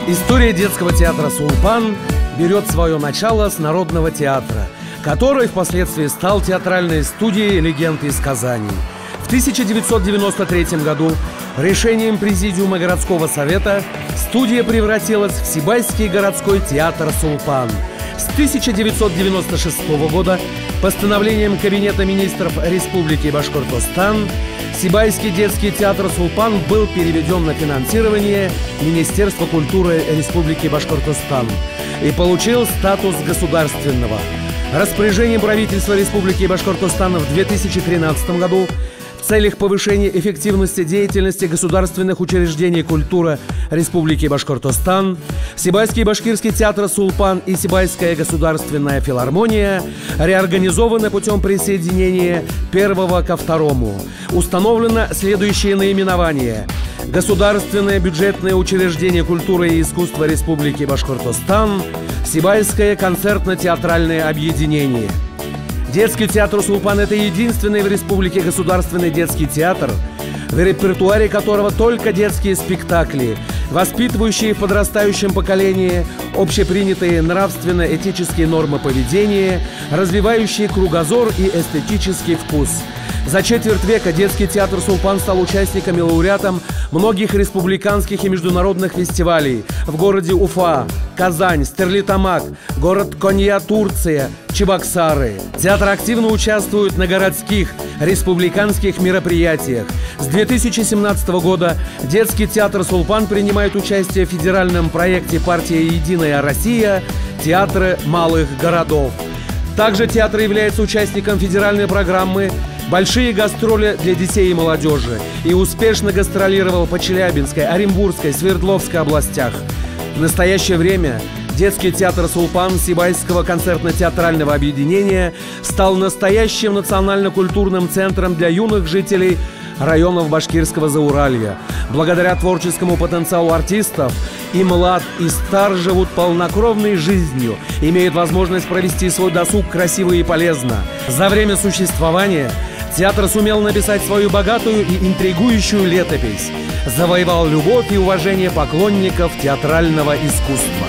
История детского театра «Сулпан» берет свое начало с Народного театра, который впоследствии стал театральной студией «Легенд из Казани». В 1993 году решением Президиума городского совета студия превратилась в Сибайский городской театр «Сулпан». С 1996 года постановлением Кабинета министров Республики Башкортостан Сибайский детский театр «Сулпан» был переведен на финансирование Министерства культуры Республики Башкортостан и получил статус государственного. Распоряжением правительства Республики Башкортостан в 2013 году в целях повышения эффективности деятельности государственных учреждений культуры Республики Башкортостан Сибайский башкирский театр «Сулпан» и Сибайская государственная филармония реорганизованы путем присоединения первого ко второму. Установлено следующее наименование: Государственное бюджетное учреждение культуры и искусства Республики Башкортостан, Сибайское концертно-театральное объединение. Детский театр «Сулпан» – это единственный в республике государственный детский театр, в репертуаре которого только детские спектакли, воспитывающие в подрастающем поколении общепринятые нравственно-этические нормы поведения, развивающие кругозор и эстетический вкус. За четверть века детский театр «Сулпан» стал участником и лауреатом многих республиканских и международных фестивалей в городе Уфа, Казань, Стерлитамак, город Конья, Турция, Чебоксары. Театр активно участвует на городских, республиканских мероприятиях. С 2017 года детский театр «Сулпан» принимает участие в федеральном проекте партии «Единая Россия» «Театры малых городов». Также театр является участником федеральной программы «Большие гастроли для детей и молодежи» и успешно гастролировал по Челябинской, Оренбургской, Свердловской областях. В настоящее время детский театр «Сулпан» Сибайского концертно-театрального объединения стал настоящим национально-культурным центром для юных жителей районов Башкирского Зауралья. Благодаря творческому потенциалу артистов и млад, и стар живут полнокровной жизнью, имеют возможность провести свой досуг красиво и полезно. За время существования театр сумел написать свою богатую и интригующую летопись, завоевал любовь и уважение поклонников театрального искусства.